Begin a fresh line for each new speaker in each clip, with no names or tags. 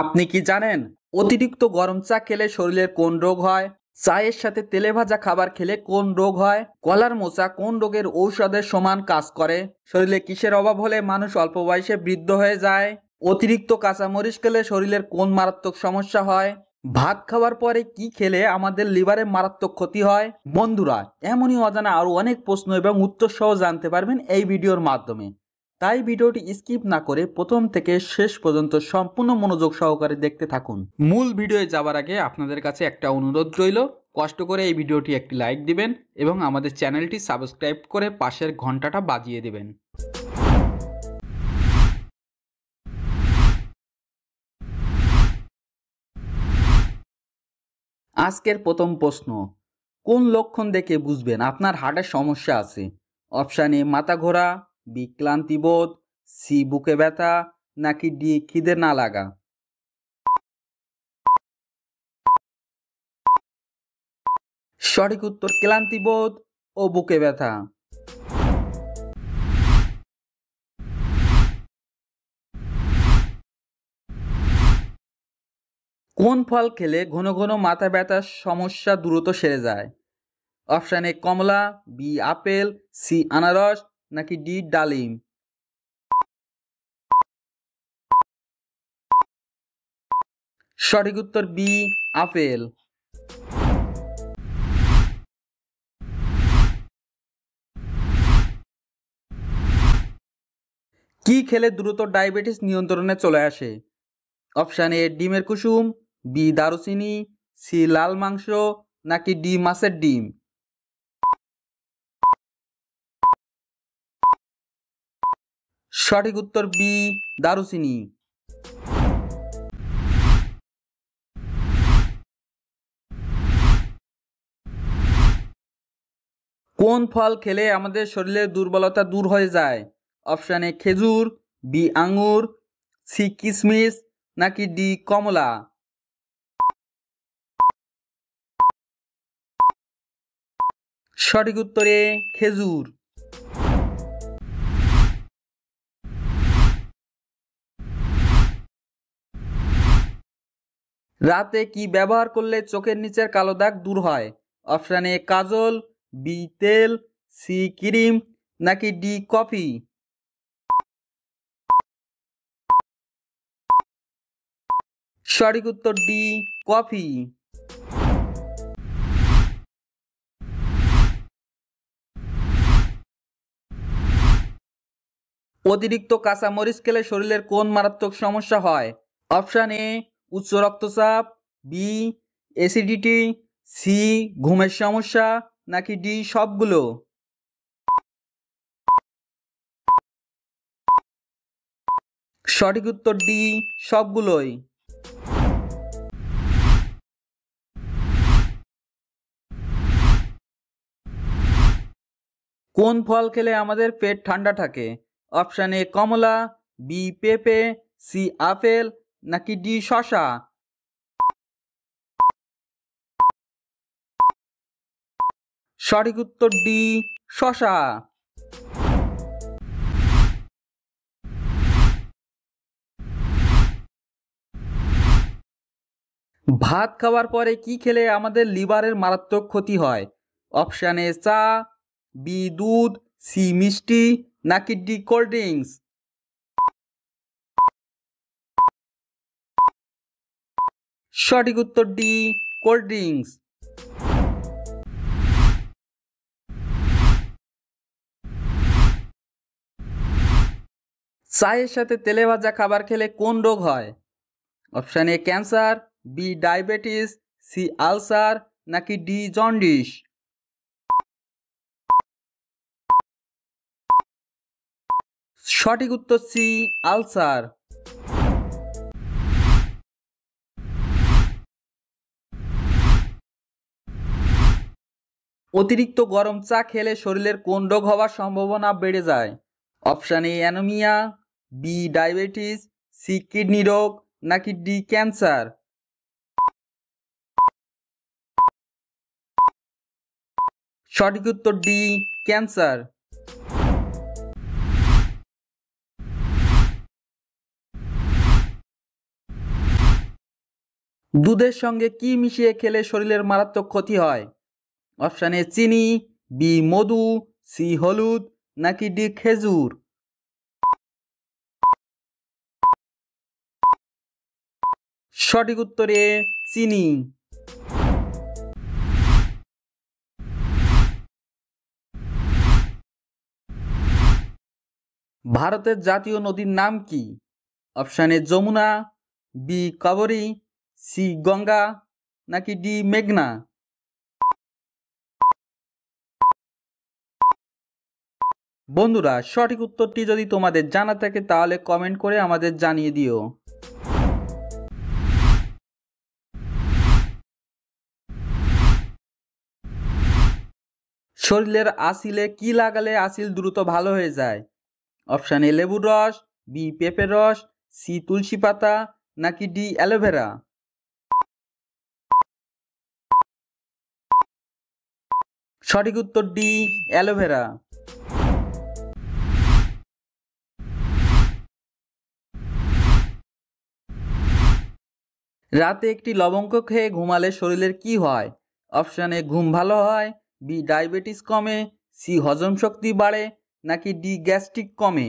আপনি কি জানেন অতিরিক্ত গরম চা খেলে শরীরের কোন রোগ হয়? চায়ের সাথে তেলে ভাজা খাবার খেলে কোন রোগ হয়? কলার মোচা কোন রোগের ঔষধের সমান কাজ করে? শরীরে কিসের অভাব হলে মানুষ অল্প বয়সে বৃদ্ধ হয়ে যায়? অতিরিক্ত কাঁচামরিচ খেলে শরীরের কোন মারাত্মক সমস্যা হয়? ভাত খাওয়ার পরে কি খেলে আমাদের লিভারে মারাত্মক ক্ষতি হয়? বন্ধুরা, এমনই অজানা আরো অনেক প্রশ্ন এবং উত্তর সহ জানতে পারবেন এই ভিডিওর মাধ্যমে। তাই ভিডিওটি স্কিপ না করে প্রথম থেকে শেষ পর্যন্ত সম্পূর্ণ মনোযোগ সহকারে দেখতে থাকুন। মূল ভিডিওয়ে যাবার আগে আপনাদের কাছে একটা অনুরোধ রইল, কষ্ট করে এই ভিডিওটি একটি লাইক দিবেন এবং আমাদের চ্যানেলটি সাবস্ক্রাইব করে পাশের ঘন্টাটা বাজিয়ে দেবেন। আজকের প্রথম প্রশ্ন, কোন লক্ষণ দেখে বুঝবেন আপনার হার্টের সমস্যা আছে? অপশান এ মাথা ঘোরা, বি ক্লান্তিবোধ, সি বুকে ব্যথা, নাকি ডি খিদে না লাগা? সঠিক উত্তর ক্লান্তিবোধ ও বুকে ব্যথা। কোন ফল খেলে ঘন ঘন মাথা ব্যথার সমস্যা দ্রুত সেরে যায়? অপশান এ কমলা, বি আপেল, সি আনারস, নাকি ডি ডালিম? সঠিক উত্তর বি আপেল। কি খেলে দ্রুত ডায়াবেটিস নিয়ন্ত্রণে চলে আসে? অপশান এ ডিমের কুসুম, বি দারুচিনি, সি লাল মাংস, নাকি ডি মাছের ডিম? সঠিক উত্তর বি দারুচিনি। কোন ফল খেলে আমাদের শরীরের দুর্বলতা দূর হয়ে যায়? অপশান এ খেজুর, বি আঙুর, সি কিশমিশ, নাকি ডি কমলা? সঠিক উত্তর এ খেজুর। রাতে কি ব্যবহার করলে চোখের নিচের কালো দাগ দূর হয়? অপশান এ কাজল, বি তেল, সি ক্রিম, নাকি ডি কফি? সঠিক উত্তর ডি কফি। অতিরিক্ত কাঁচামরিচ খেলে শরীরের কোন মারাত্মক সমস্যা হয়? অপশান এ উচ্চ রক্তচাপ, বি অ্যাসিডিটি, সি ঘুমের সমস্যা, নাকি ডি সবগুলো? সঠিক উত্তর ডি সবগুলোই। কোন ফল খেলে আমাদের পেট ঠান্ডা থাকে? অপশান এ কমলা, বি পেঁপে, সি আপেল, নাকি ডি শসা? সঠিক উত্তর ডি শসা। ভাত খাওয়ার পরে কি খেলে আমাদের লিভারের মারাত্মক ক্ষতি হয়? অপশান এ চা, বি দুধ, সি মিষ্টি, নাকি ডি কোল্ড ড্রিঙ্কস? সঠিক উত্তর ডি কোল্ড ড্রিঙ্কস। চায়ের সাথে তেলে ভাজা খাবার খেলে কোন রোগ হয়? Option A cancer, B diabetes, C ulcer, নাকি ডি জন্ডিস? সঠিক উত্তর সি আলসার। অতিরিক্ত গরম চা খেলে শরীরের কোন রোগ হওয়ার সম্ভাবনা বেড়ে যায়? Option A anaemia, B diabetes, C kidney রোগ, নাকি ডি ক্যান্সার? সঠিক উত্তর ডি ক্যান্সার। দুধের সঙ্গে কি মিশিয়ে খেলে শরীরের মারাত্মক ক্ষতি হয়? অপশান এ চিনি, বি মধু, সি হলুদ, নাকি ডি খেজুর। সঠিক উত্তর এ চিনি। ভারতের জাতীয় নদীর নাম কি? Option A Yamuna, B Kaveri, C Ganga, নাকি ডি মেঘনা। বন্ধুরা, সঠিক উত্তরটি যদি তোমাদের জানা থাকে তাহলে কমেন্ট করে আমাদের জানিয়ে দিও। শরীরের আসিলে কি লাগালে আসিল দ্রুত ভালো হয়ে যায়? অপশান এ লেবুর রস, বি পেঁপের রস, সি তুলসী পাতা, নাকি ডি অ্যালোভেরা। সঠিক উত্তর ডি অ্যালোভেরা। রাতে একটি লবঙ্গ খেয়ে ঘুমালে শরীরের কি হয়? অপশান এ ঘুম ভালো হয়, বি ডায়াবেটিস কমে, সি হজম শক্তি বাড়ে, নাকি ডি গ্যাস্ট্রিক কমে।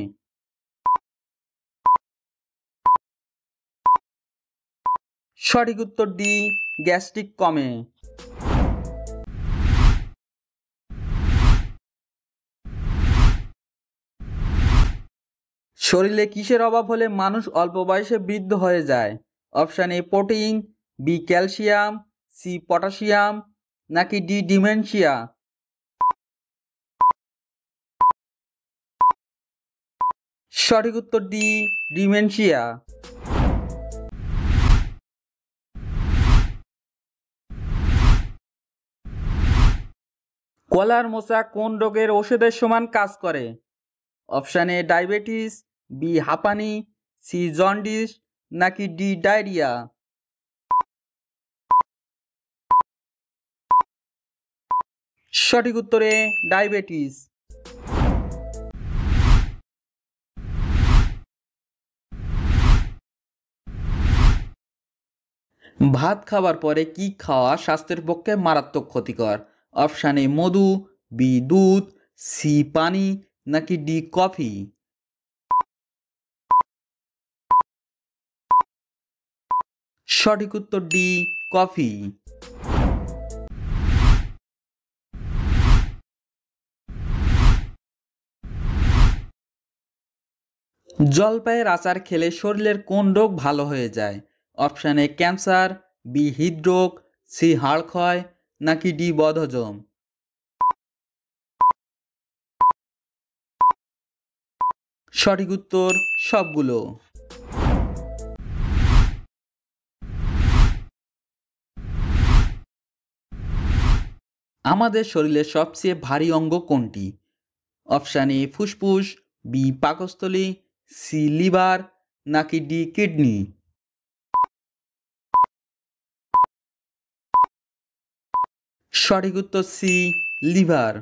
সঠিক উত্তর ডি গ্যাস্ট্রিক কমে। শরীরে কিসের অভাব হলে মানুষ অল্প বয়সে বৃদ্ধ হয়ে যায়? Option A protein, B calcium, C potassium, নাকি ডি ডিমেনশিয়া। সঠিক উত্তর ডি ডিমেনশিয়া। কলার মোচা কোন রোগের ওষুধের সমান কাজ করে? অপশান এ ডায়াবেটিস, বি হাঁপানি, সি জন্ডিস, নাকি ডি ডায়রিয়া। সঠিক উত্তরে ডায়াবেটিস। ভাত খাবার পরে কি খাওয়া স্বাস্থ্যের পক্ষে মারাত্মক ক্ষতিকর? অপশান এ মধু, বি দুধ, সি পানি, নাকি ডি কফি। সঠিক উত্তর ডি কফি। জলপাইয়ের আচার খেলে শরীরের কোন রোগ ভালো হয়ে যায়? অপশান এ ক্যান্সার, বি হৃদরোগ, সি হাড় ক্ষয়, নাকি ডি বদহজম। সঠিক উত্তর সবগুলো। আমাদের শরীরের সবচেয়ে ভারী অঙ্গ কোনটি? অপশান এ ফুসফুস, বি পাকস্থলী, সি লিভার, নাকি ডি কিডনি। সঠিক উত্তর সি লিভার।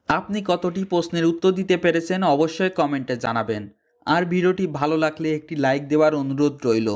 আপনি কতটি প্রশ্নের উত্তর দিতে পেরেছেন অবশ্যই কমেন্টে জানাবেন। আর ভিডিওটি ভালো লাগলে একটি লাইক দেওয়ার অনুরোধ রইল।